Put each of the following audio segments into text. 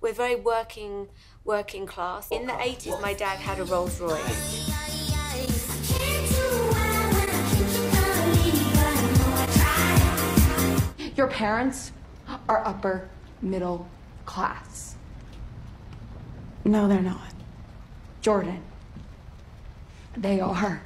We're very working class. In the 80s, my dad had a Rolls Royce. Your parents are upper middle class. No, they're not. Jordan, they are.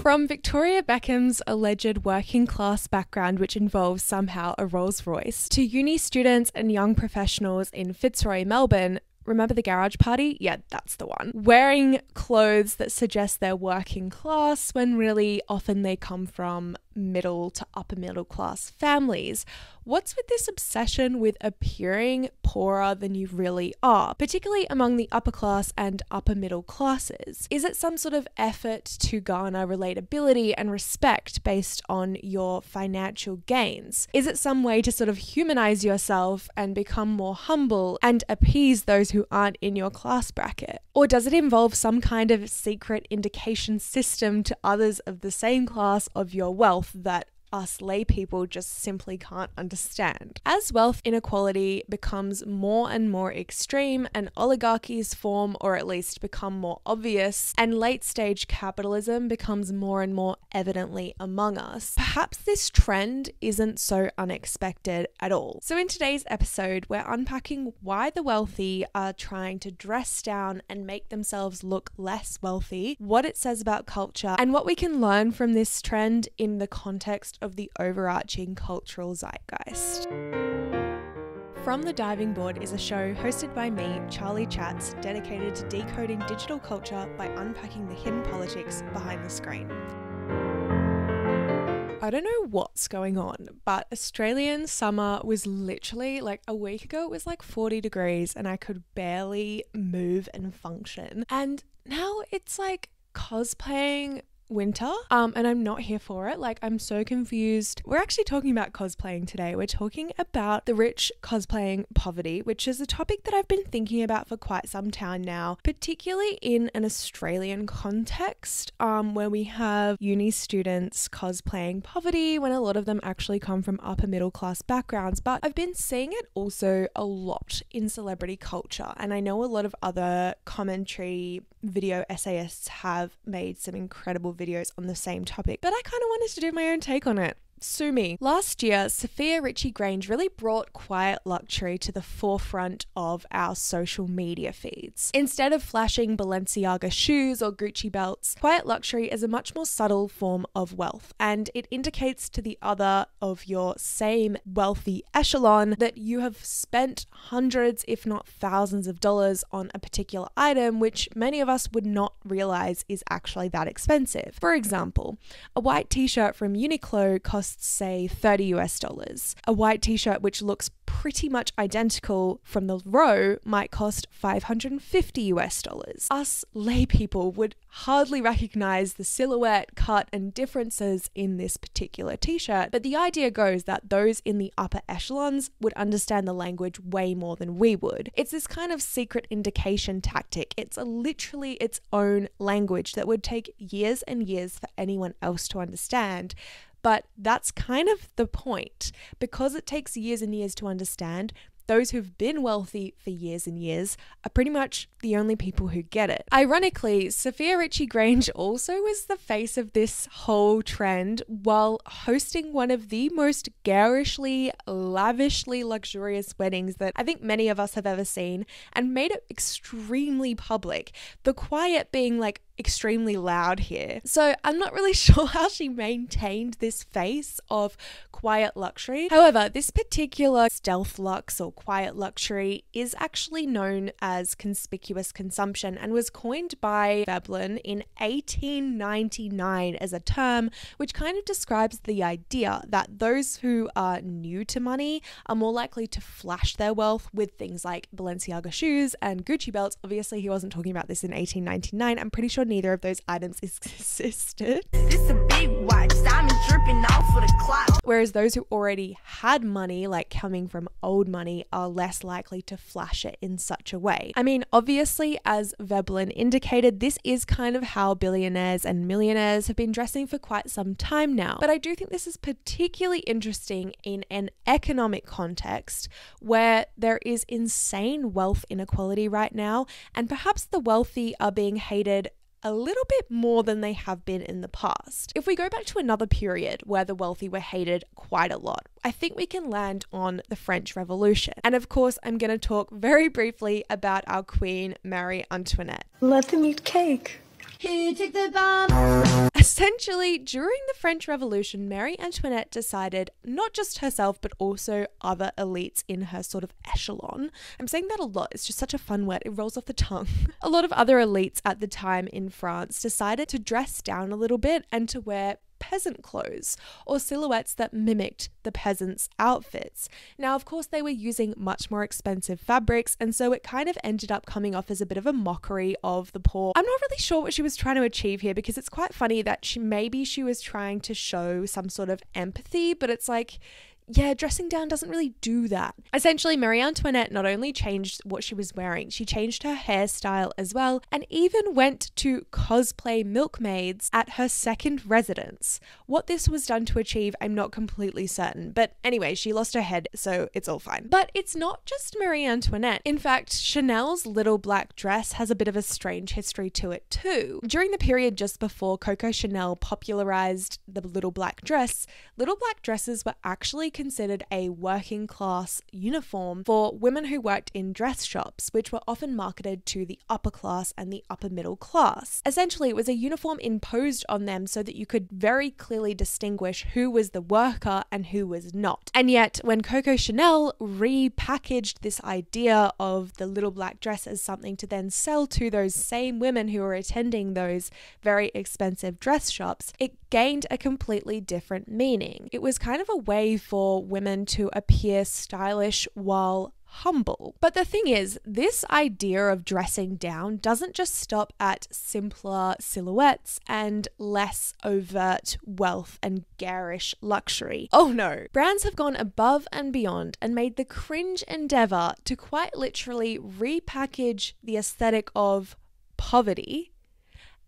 From Victoria Beckham's alleged working class background, which involves somehow a Rolls Royce, to uni students and young professionals in Fitzroy, Melbourne. Remember the garage party? Yeah, that's the one. Wearing clothes that suggest they're working class when really often they come from middle to upper middle class families. What's with this obsession with appearing poorer than you really are, particularly among the upper class and upper middle classes? Is it some sort of effort to garner relatability and respect based on your financial gains? Is it some way to sort of humanize yourself and become more humble and appease those who aren't in your class bracket? Or does it involve some kind of secret indication system to others of the same class of your wealth that us lay people just simply can't understand? As wealth inequality becomes more and more extreme and oligarchies form or at least become more obvious and late stage capitalism becomes more and more evidently among us, perhaps this trend isn't so unexpected at all. So in today's episode, we're unpacking why the wealthy are trying to dress down and make themselves look less wealthy, what it says about culture, and what we can learn from this trend in the context of the overarching cultural zeitgeist. From the Diving Board is a show hosted by me, Charlie Chats, dedicated to decoding digital culture by unpacking the hidden politics behind the screen. I don't know what's going on, but Australian summer was literally like a week ago, it was like 40 degrees and I could barely move and function. And now it's like cosplaying winter and I'm not here for it. Like, I'm so confused. We're actually talking about cosplaying today. We're talking about the rich cosplaying poverty, which is a topic that I've been thinking about for quite some time now, particularly in an Australian context, where we have uni students cosplaying poverty when a lot of them actually come from upper middle class backgrounds. But I've been seeing it also a lot in celebrity culture, and I know a lot of other commentary video essayists have made some incredible videos on the same topic, but I kind of wanted to do my own take on it. Sue me. Last year, Sophia Richie-Grange really brought quiet luxury to the forefront of our social media feeds. Instead of flashing Balenciaga shoes or Gucci belts, quiet luxury is a much more subtle form of wealth, and it indicates to the other of your same wealthy echelon that you have spent hundreds, if not thousands of dollars on a particular item, which many of us would not realize is actually that expensive. For example, a white t-shirt from Uniqlo costs say $30 US. A white t-shirt which looks pretty much identical from the row might cost $550 US. Us lay people would hardly recognize the silhouette, cut, and differences in this particular t-shirt, but the idea goes that those in the upper echelons would understand the language way more than we would. It's this kind of secret indication tactic. It's literally its own language that would take years and years for anyone else to understand. But that's kind of the point. Because it takes years and years to understand, those who've been wealthy for years and years are pretty much the only people who get it. Ironically, Sophia Richie-Grange also was the face of this whole trend while hosting one of the most garishly, lavishly luxurious weddings that I think many of us have ever seen, and made it extremely public. The quiet being like extremely loud here. So I'm not really sure how she maintained this face of quiet luxury. However, this particular stealth lux or quiet luxury is actually known as conspicuous consumption and was coined by Veblen in 1899 as a term which kind of describes the idea that those who are new to money are more likely to flash their wealth with things like Balenciaga shoes and Gucci belts. Obviously, he wasn't talking about this in 1899. I'm pretty sure neither of those items existed. This a big watch, diamonds dripping off of the clock. Whereas those who already had money, like coming from old money, are less likely to flash it in such a way. I mean, obviously, as Veblen indicated, this is kind of how billionaires and millionaires have been dressing for quite some time now. But I do think this is particularly interesting in an economic context where there is insane wealth inequality right now, and perhaps the wealthy are being hated a little bit more than they have been in the past. If we go back to another period where the wealthy were hated quite a lot, I think we can land on the French Revolution. And of course, I'm going to talk very briefly about our Queen Marie Antoinette. Let them eat cake. Here, take the bomb. Essentially, during the French Revolution, Marie Antoinette decided not just herself, but also other elites in her sort of echelon. I'm saying that a lot. It's just such a fun word. It rolls off the tongue. A lot of other elites at the time in France decided to dress down a little bit and to wear peasant clothes or silhouettes that mimicked the peasants' outfits. Now, of course, they were using much more expensive fabrics, and so it kind of ended up coming off as a bit of a mockery of the poor. I'm not really sure what she was trying to achieve here, because it's quite funny that maybe she was trying to show some sort of empathy, but it's like, yeah, dressing down doesn't really do that. Essentially, Marie Antoinette not only changed what she was wearing, she changed her hairstyle as well, and even went to cosplay milkmaids at her second residence. What this was done to achieve, I'm not completely certain, but anyway, she lost her head, so it's all fine. But it's not just Marie Antoinette. In fact, Chanel's little black dress has a bit of a strange history to it too. During the period just before Coco Chanel popularized the little black dress, little black dresses were actually considered a working class uniform for women who worked in dress shops, which were often marketed to the upper class and the upper middle class. Essentially, it was a uniform imposed on them so that you could very clearly distinguish who was the worker and who was not. And yet, when Coco Chanel repackaged this idea of the little black dress as something to then sell to those same women who were attending those very expensive dress shops, it gained a completely different meaning. It was kind of a way for women to appear stylish while humble. But the thing is, this idea of dressing down doesn't just stop at simpler silhouettes and less overt wealth and garish luxury. Oh no, brands have gone above and beyond and made the cringe endeavor to quite literally repackage the aesthetic of poverty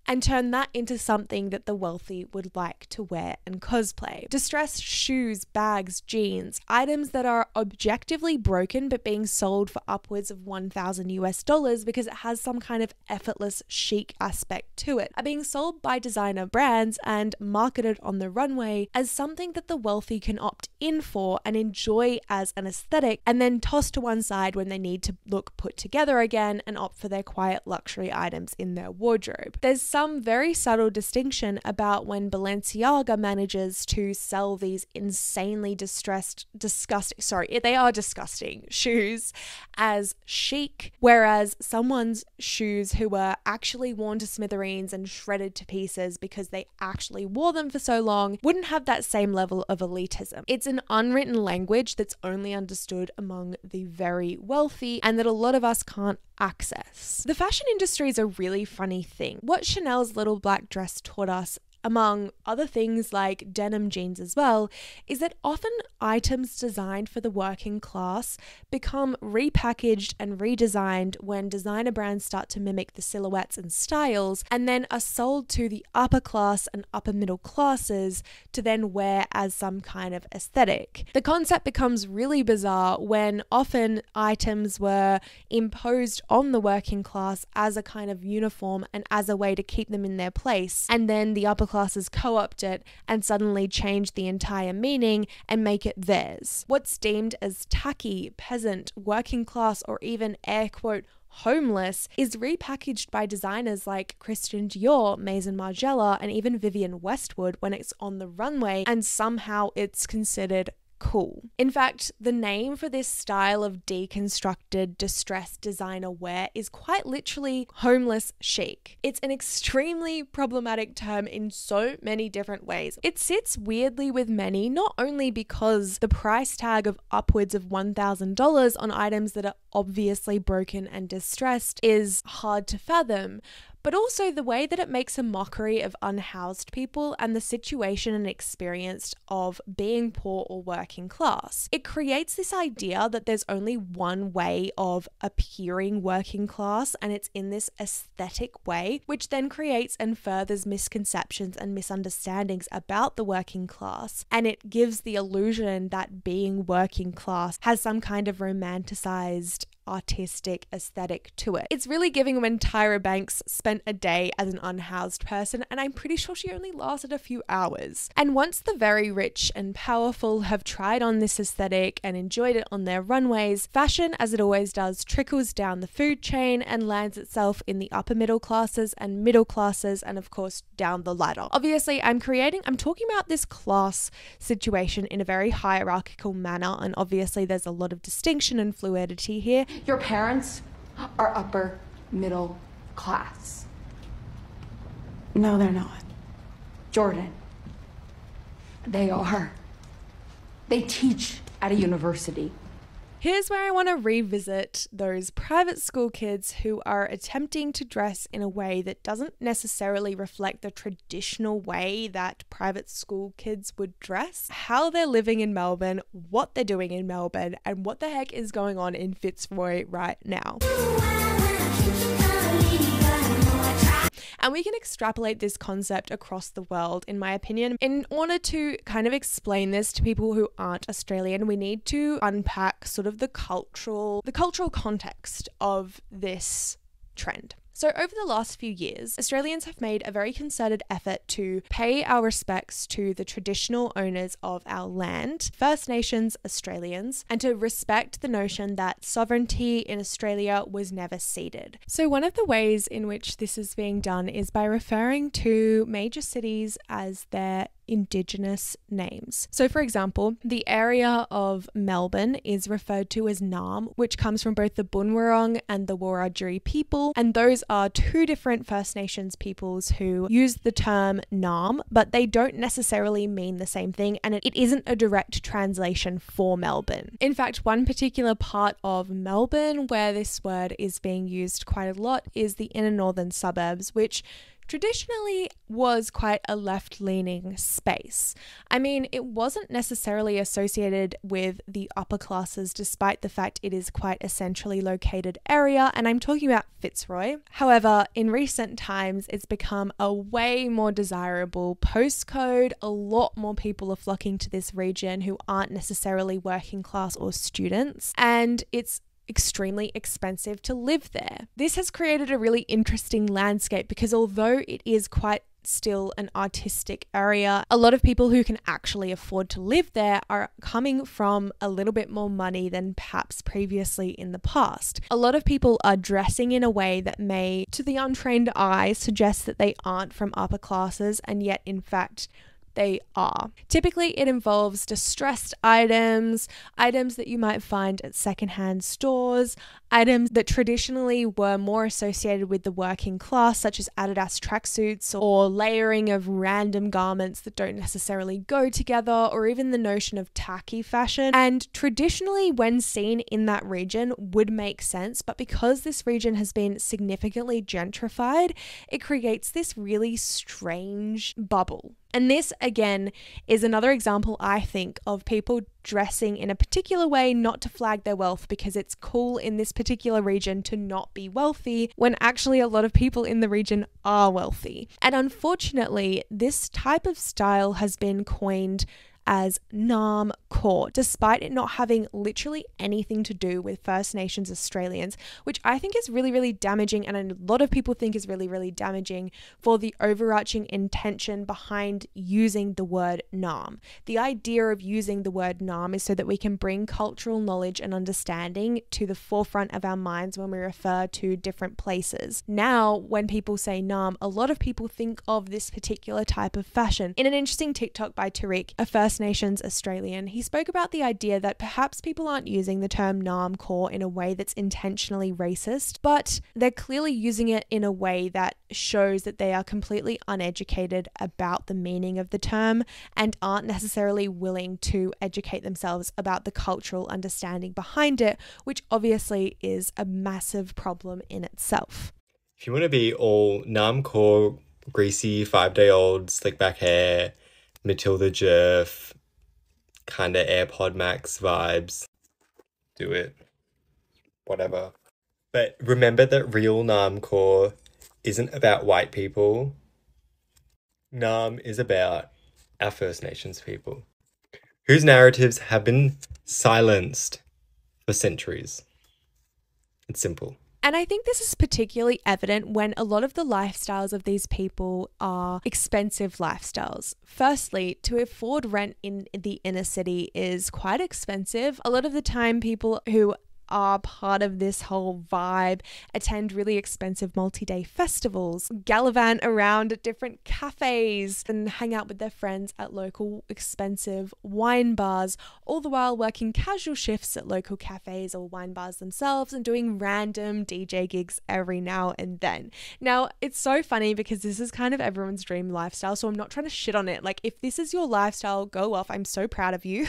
and turn that into something that the wealthy would like to wear and cosplay. Distressed shoes, bags, jeans, items that are objectively broken but being sold for upwards of $1,000 because it has some kind of effortless chic aspect to it, are being sold by designer brands and marketed on the runway as something that the wealthy can opt in for and enjoy as an aesthetic, and then toss to one side when they need to look put together again and opt for their quiet luxury items in their wardrobe. There's some very subtle distinction about when Balenciaga manages to sell these insanely disgusting shoes as chic, whereas someone's shoes who were actually worn to smithereens and shredded to pieces because they actually wore them for so long wouldn't have that same level of elitism. It's an unwritten language that's only understood among the very wealthy and that a lot of us can't access. The fashion industry is a really funny thing. What Chanel's little black dress taught us, among other things like denim jeans as well, is that often items designed for the working class become repackaged and redesigned when designer brands start to mimic the silhouettes and styles, and then are sold to the upper class and upper middle classes to then wear as some kind of aesthetic. The concept becomes really bizarre when often items were imposed on the working class as a kind of uniform and as a way to keep them in their place, and then the upper classes co-opt it and suddenly change the entire meaning and make it theirs. What's deemed as tacky, peasant, working class, or even air quote homeless is repackaged by designers like Christian Dior, Maison Margiela, and even Vivienne Westwood when it's on the runway, and somehow it's considered cool. In fact, the name for this style of deconstructed, distressed designer wear is quite literally homeless chic. It's an extremely problematic term in so many different ways. It sits weirdly with many, not only because the price tag of upwards of $1,000 on items that are obviously broken and distressed is hard to fathom, but also the way that it makes a mockery of unhoused people and the situation and experience of being poor or working class. It creates this idea that there's only one way of appearing working class, and it's in this aesthetic way, which then creates and furthers misconceptions and misunderstandings about the working class, and it gives the illusion that being working class has some kind of romanticized artistic aesthetic to it. It's really giving when Tyra Banks spent a day as an unhoused person, and I'm pretty sure she only lasted a few hours. And once the very rich and powerful have tried on this aesthetic and enjoyed it on their runways, fashion, as it always does, trickles down the food chain and lands itself in the upper middle classes and middle classes, and of course down the ladder. Obviously, I'm talking about this class situation in a very hierarchical manner, and obviously there's a lot of distinction and fluidity here. Your parents are upper middle class. No, they're not. Jordan, they are. They teach at a university. Here's where I want to revisit those private school kids who are attempting to dress in a way that doesn't necessarily reflect the traditional way that private school kids would dress, how they're living in Melbourne, what they're doing in Melbourne, and what the heck is going on in Fitzroy right now. And we can extrapolate this concept across the world, in my opinion. In order to kind of explain this to people who aren't Australian, we need to unpack sort of the cultural context of this trend. So over the last few years, Australians have made a very concerted effort to pay our respects to the traditional owners of our land, First Nations Australians, and to respect the notion that sovereignty in Australia was never ceded. So one of the ways in which this is being done is by referring to major cities as their Indigenous names. So for example, the area of Melbourne is referred to as Naarm, which comes from both the Boonwurrung and the Wiradjuri people, and those are two different First Nations peoples who use the term Naarm, but they don't necessarily mean the same thing, and it isn't a direct translation for Melbourne. In fact, one particular part of Melbourne where this word is being used quite a lot is the inner northern suburbs, which traditionally was quite a left-leaning space. I mean, it wasn't necessarily associated with the upper classes, despite the fact it is quite a centrally located area, and I'm talking about Fitzroy. However, in recent times, it's become a way more desirable postcode. A lot more people are flocking to this region who aren't necessarily working class or students, and it's extremely expensive to live there. This has created a really interesting landscape because although it is quite still an artistic area, a lot of people who can actually afford to live there are coming from a little bit more money than perhaps previously in the past. A lot of people are dressing in a way that may, to the untrained eye, suggest that they aren't from upper classes, and yet in fact they are. Typically, it involves distressed items that you might find at secondhand stores, items that traditionally were more associated with the working class, such as Adidas tracksuits or layering of random garments that don't necessarily go together, or even the notion of tacky fashion. And traditionally, when seen in that region, would make sense, but because this region has been significantly gentrified, it creates this really strange bubble. And this, again, is another example, I think, of people dressing in a particular way not to flag their wealth because it's cool in this particular region to not be wealthy, when actually a lot of people in the region are wealthy. And unfortunately, this type of style has been coined as Naarm Core, despite it not having literally anything to do with First Nations Australians, which I think is really, really damaging, and a lot of people think is really, really damaging for the overarching intention behind using the word Naarm. The idea of using the word Naarm is so that we can bring cultural knowledge and understanding to the forefront of our minds when we refer to different places. Now, when people say Naarm, a lot of people think of this particular type of fashion. In an interesting TikTok by Tariq, a First Nations Australian, he spoke about the idea that perhaps people aren't using the term Naarm Core in a way that's intentionally racist, but they're clearly using it in a way that shows that they are completely uneducated about the meaning of the term and aren't necessarily willing to educate themselves about the cultural understanding behind it, which obviously is a massive problem in itself. If you want to be all Namcore, greasy, 5-day-old, slick back hair, Matilda Jerf, kind of AirPod Max vibes, do it. Whatever. But remember that real Namcore isn't about white people. Nam is about our First Nations people, whose narratives have been silenced for centuries. It's simple. And I think this is particularly evident when a lot of the lifestyles of these people are expensive lifestyles. Firstly, to afford rent in the inner city is quite expensive. A lot of the time, people who are part of this whole vibe attend really expensive multi-day festivals, gallivant around at different cafes, and hang out with their friends at local expensive wine bars, all the while working casual shifts at local cafes or wine bars themselves and doing random DJ gigs every now and then. Now, it's so funny because this is kind of everyone's dream lifestyle, so I'm not trying to shit on it. Like, if this is your lifestyle, go off. I'm so proud of you.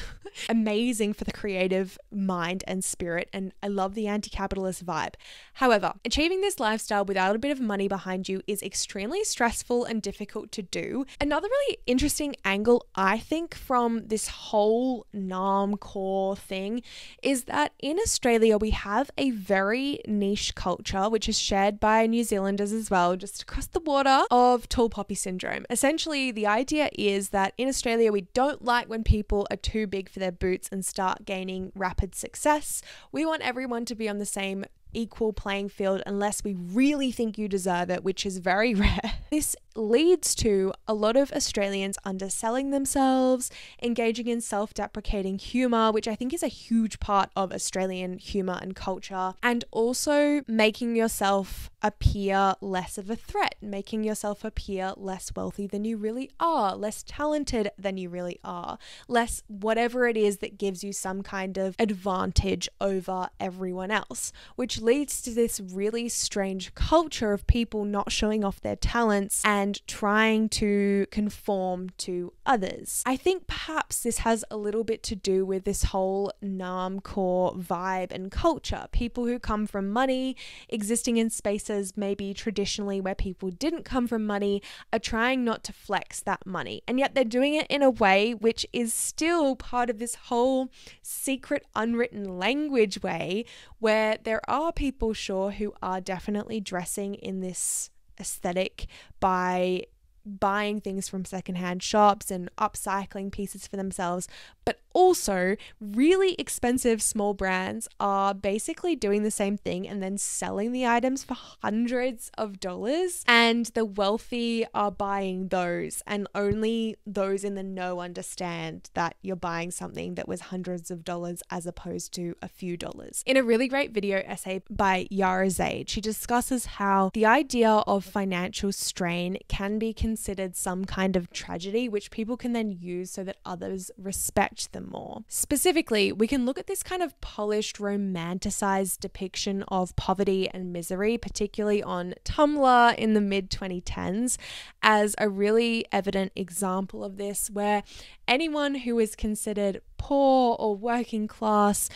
Amazing for the creative mind and spirit, and I love the anti-capitalist vibe. However, achieving this lifestyle without a bit of money behind you is extremely stressful and difficult to do. Another really interesting angle, I think, from this whole Namcore thing is that in Australia we have a very niche culture, which is shared by New Zealanders as well, just across the water, of tall poppy syndrome. Essentially, the idea is that in Australia we don't like when people are too big for their boots and start gaining rapid success. We want everyone to be on the same equal playing field unless we really think you deserve it, which is very rare. This leads to a lot of Australians underselling themselves, engaging in self-deprecating humor, which I think is a huge part of Australian humor and culture, and also making yourself appear less of a threat, making yourself appear less wealthy than you really are, less talented than you really are, less whatever it is that gives you some kind of advantage over everyone else, which leads to this really strange culture of people not showing off their talents and trying to conform to others. I think perhaps this has a little bit to do with this whole Namcore vibe and culture. People who come from money, existing in spaces maybe traditionally where people didn't come from money, are trying not to flex that money. And yet they're doing it in a way which is still part of this whole secret unwritten language way where there are people, sure, who are definitely dressing in this aesthetic by buying things from secondhand shops and upcycling pieces for themselves, but also really expensive small brands are basically doing the same thing and then selling the items for hundreds of dollars, and the wealthy are buying those, and only those in the know understand that you're buying something that was hundreds of dollars as opposed to a few dollars. In a really great video essay by Yara Zaid, she discusses how the idea of financial strain can be considered some kind of tragedy which people can then use so that others respect them more. Specifically, we can look at this kind of polished, romanticized depiction of poverty and misery, particularly on Tumblr in the mid-2010s, as a really evident example of this, where anyone who is considered poor or working class,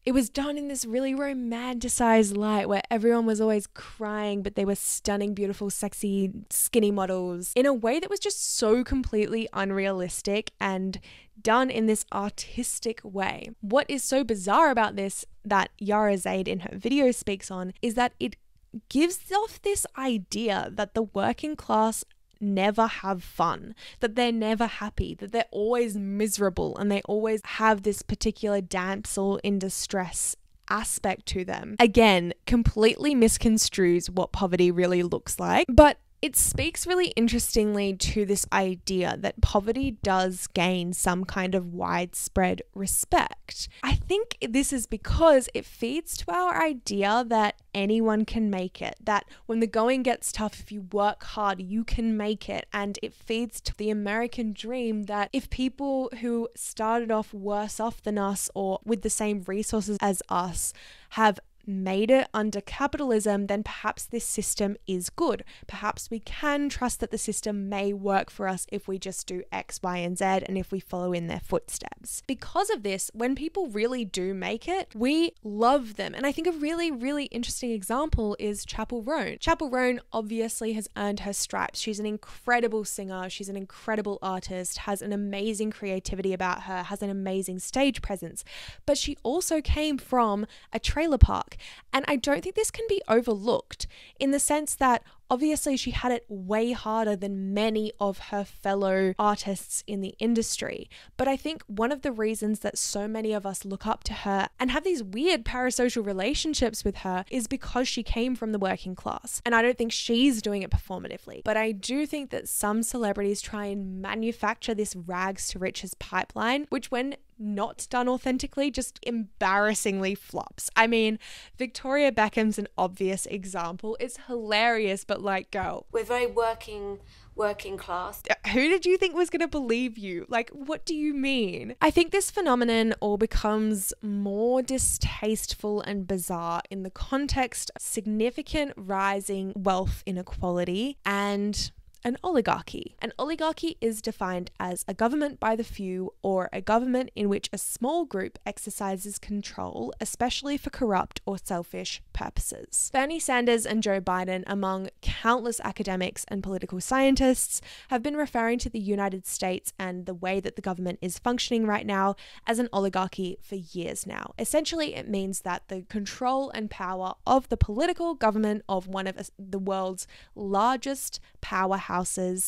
it was done in this really romanticized light where everyone was always crying, but they were stunning, beautiful, sexy, skinny models in a way that was just so completely unrealistic and done in this artistic way. What is so bizarre about this that Yara Zaid in her video speaks on is that it gives off this idea that the working class never have fun, that they're never happy, that they're always miserable, and they always have this particular damsel in distress aspect to them. Again, completely misconstrues what poverty really looks like, but it speaks really interestingly to this idea that poverty does gain some kind of widespread respect. I think this is because it feeds to our idea that anyone can make it, that when the going gets tough, if you work hard, you can make it. And it feeds to the American dream that if people who started off worse off than us or with the same resources as us have made it under capitalism, then perhaps this system is good. Perhaps we can trust that the system may work for us if we just do X, Y, and Z, and if we follow in their footsteps. Because of this, when people really do make it, we love them. And I think a really, really interesting example is Chappell Roan. Chappell Roan obviously has earned her stripes. She's an incredible singer. She's an incredible artist, has an amazing creativity about her, has an amazing stage presence. But she also came from a trailer park. And I don't think this can be overlooked in the sense that obviously she had it way harder than many of her fellow artists in the industry. But I think one of the reasons that so many of us look up to her and have these weird parasocial relationships with her is because she came from the working class. And I don't think she's doing it performatively. But I do think that some celebrities try and manufacture this rags to riches pipeline, which when not done authentically just embarrassingly flops. I mean, Victoria Beckham's an obvious example. It's hilarious, but like, girl, We're very working class. who did you think was going to believe you? Like, what do you mean? I think this phenomenon all becomes more distasteful and bizarre in the context of significant rising wealth inequality and an oligarchy. An oligarchy is defined as a government by the few, or a government in which a small group exercises control, especially for corrupt or selfish purposes. Bernie Sanders and Joe Biden, among countless academics and political scientists, have been referring to the United States and the way that the government is functioning right now as an oligarchy for years now. Essentially, it means that the control and power of the political government of one of the world's largest powerhouses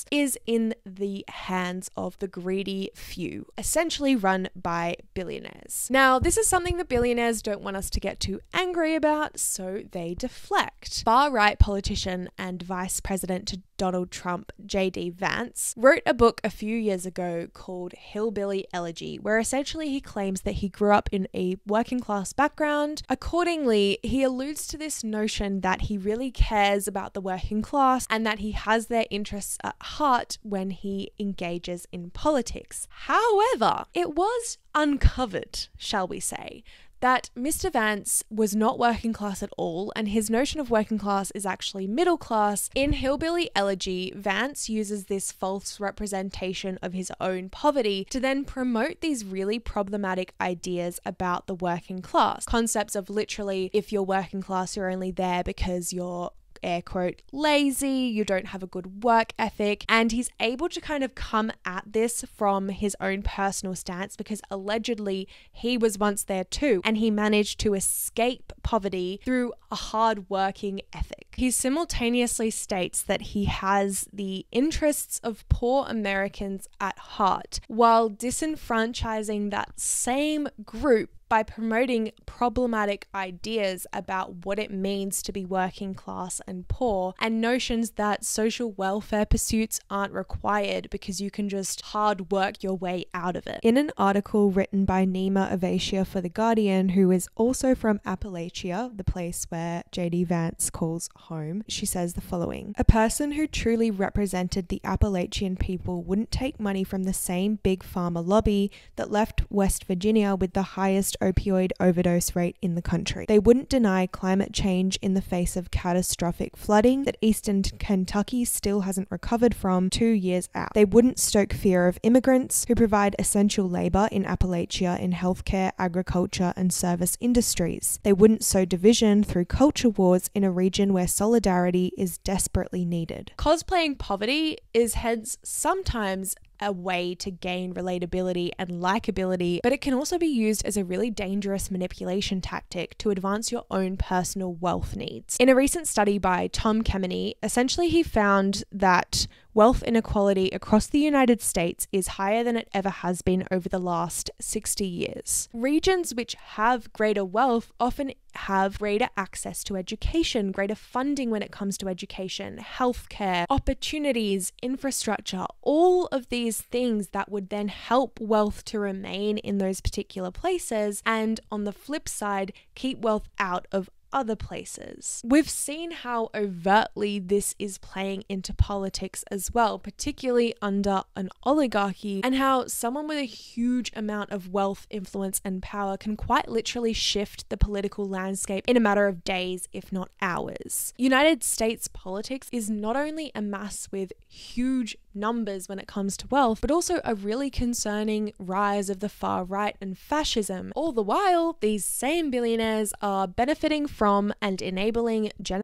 is in the hands of the greedy few, essentially run by billionaires. Now, this is something that billionaires don't want us to get too angry about, so they deflect. Far-right politician and Vice President to Donald Trump, J.D. Vance, wrote a book a few years ago called Hillbilly Elegy, where essentially he claims that he grew up in a working class background. Accordingly, he alludes to this notion that he really cares about the working class and that he has their interests at heart when he engages in politics. However, it was uncovered, shall we say, that Mr. Vance was not working class at all, and his notion of working class is actually middle class. In Hillbilly Elegy, Vance uses this false representation of his own poverty to then promote these really problematic ideas about the working class. Concepts of literally, if you're working class, you're only there because you're air quote lazy, you don't have a good work ethic, and he's able to kind of come at this from his own personal stance because allegedly he was once there too, and he managed to escape poverty through a hard working ethic. He simultaneously states that he has the interests of poor Americans at heart while disenfranchising that same group by promoting problematic ideas about what it means to be working class and poor, and notions that social welfare pursuits aren't required because you can just hard work your way out of it. In an article written by Nima Avacia for The Guardian, who is also from Appalachia, the place where J.D. Vance calls home, she says the following: "A person who truly represented the Appalachian people wouldn't take money from the same big pharma lobby that left West Virginia with the highest opioid overdose rate in the country. They wouldn't deny climate change in the face of catastrophic flooding that eastern Kentucky still hasn't recovered from 2 years out. They wouldn't stoke fear of immigrants who provide essential labor in Appalachia in healthcare, agriculture, and service industries. They wouldn't sow division through culture wars in a region where solidarity is desperately needed." Cosplaying poverty is hence sometimes a way to gain relatability and likability, but it can also be used as a really dangerous manipulation tactic to advance your own personal wealth needs. In a recent study by Tom Kemeny, essentially he found that wealth inequality across the United States is higher than it ever has been over the last 60 years. Regions which have greater wealth often have greater access to education, greater funding when it comes to education, healthcare, opportunities, infrastructure, all of these things that would then help wealth to remain in those particular places, and on the flip side, keep wealth out of other places. We've seen how overtly this is playing into politics as well, particularly under an oligarchy, and how someone with a huge amount of wealth, influence, and power can quite literally shift the political landscape in a matter of days, if not hours. United States politics is not only a mass with huge numbers when it comes to wealth, but also a really concerning rise of the far right and fascism. All the while, these same billionaires are benefiting from and enabling genocide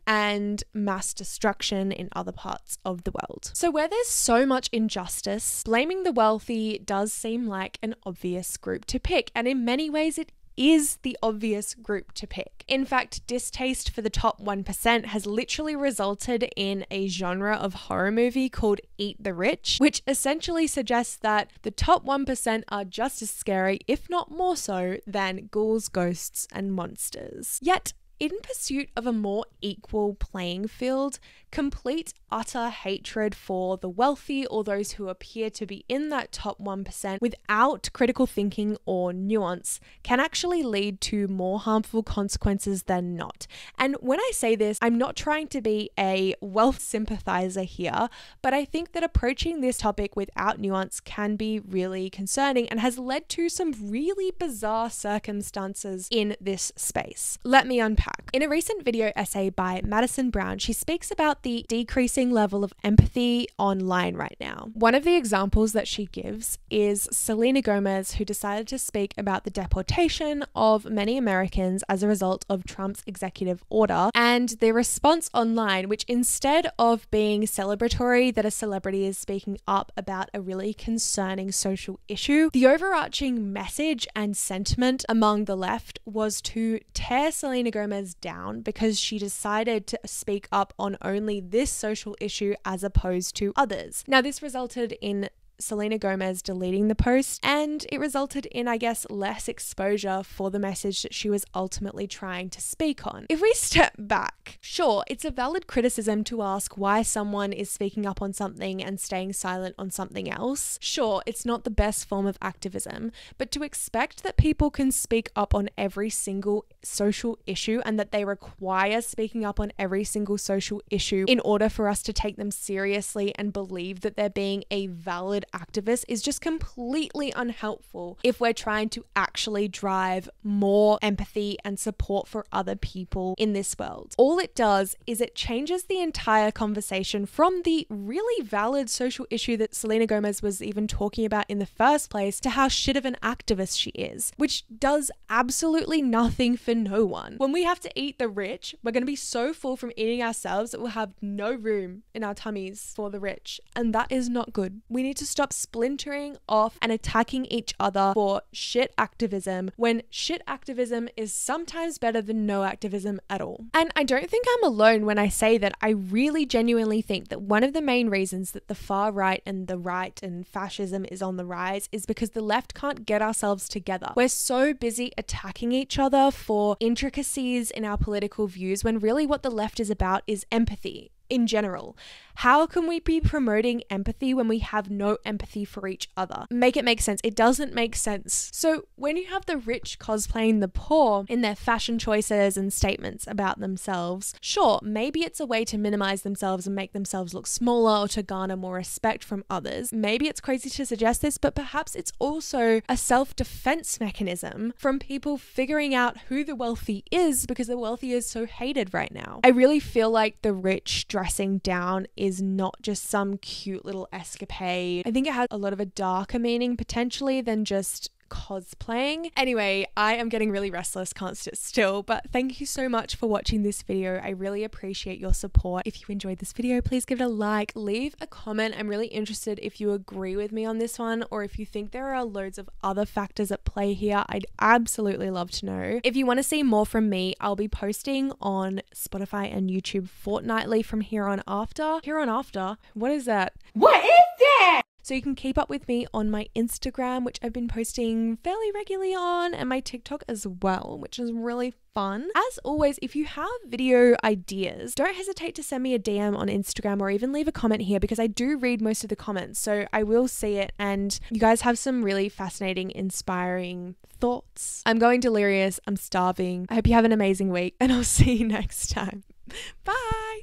and mass destruction in other parts of the world. So where there's so much injustice, blaming the wealthy does seem like an obvious group to pick, and in many ways it is the obvious group to pick. In fact, distaste for the top 1% has literally resulted in a genre of horror movie called Eat the Rich, which essentially suggests that the top 1% are just as scary, if not more so, than ghouls, ghosts, and monsters. Yet, in pursuit of a more equal playing field, complete utter hatred for the wealthy or those who appear to be in that top 1% without critical thinking or nuance can actually lead to more harmful consequences than not. And when I say this, I'm not trying to be a wealth sympathizer here, but I think that approaching this topic without nuance can be really concerning and has led to some really bizarre circumstances in this space. Let me unpack. In a recent video essay by Madison Brown, she speaks about the decreasing level of empathy online right now. One of the examples that she gives is Selena Gomez, who decided to speak about the deportation of many Americans as a result of Trump's executive order, and the response online, which instead of being celebratory that a celebrity is speaking up about a really concerning social issue, the overarching message and sentiment among the left was to tear Selena Gomez down because she decided to speak up on only this social issue as opposed to others. Now, this resulted in Selena Gomez deleting the post, and it resulted in, I guess, less exposure for the message that she was ultimately trying to speak on. If we step back, sure, it's a valid criticism to ask why someone is speaking up on something and staying silent on something else. Sure, it's not the best form of activism, but to expect that people can speak up on every single social issue and that they require speaking up on every single social issue in order for us to take them seriously and believe that they're being a valid activist is just completely unhelpful if we're trying to actually drive more empathy and support for other people in this world. All it does is it changes the entire conversation from the really valid social issue that Selena Gomez was even talking about in the first place to how shit of an activist she is, which does absolutely nothing for no one. When we have to eat the rich, we're going to be so full from eating ourselves that we'll have no room in our tummies for the rich, and that is not good. We need to stop splintering off and attacking each other for shit activism when shit activism is sometimes better than no activism at all. And I don't think I'm alone when I say that I really genuinely think that one of the main reasons that the far right and the right and fascism is on the rise is because the left can't get ourselves together. We're so busy attacking each other for intricacies in our political views when really what the left is about is empathy in general. How can we be promoting empathy when we have no empathy for each other? Make it make sense. It doesn't make sense. So when you have the rich cosplaying the poor in their fashion choices and statements about themselves, sure, maybe it's a way to minimize themselves and make themselves look smaller or to garner more respect from others. Maybe it's crazy to suggest this, but perhaps it's also a self-defense mechanism from people figuring out who the wealthy is because the wealthy is so hated right now. I really feel like the rich dressing down is not just some cute little escapade. I think it has a lot of a darker meaning potentially than just cosplaying. Anyway, I am getting really restless, can't sit still, but thank you so much for watching this video. I really appreciate your support. If you enjoyed this video, please give it a like, leave a comment. I'm really interested if you agree with me on this one or if you think there are loads of other factors at play here. I'd absolutely love to know. If you want to see more from me, I'll be posting on Spotify and YouTube fortnightly from here on after. What is that? What is that? So you can keep up with me on my Instagram, which I've been posting fairly regularly on, and my TikTok as well, which is really fun. As always, if you have video ideas, don't hesitate to send me a DM on Instagram or even leave a comment here, because I do read most of the comments, so I will see it, and you guys have some really fascinating, inspiring thoughts. I'm going delirious. I'm starving. I hope you have an amazing week, and I'll see you next time. Bye.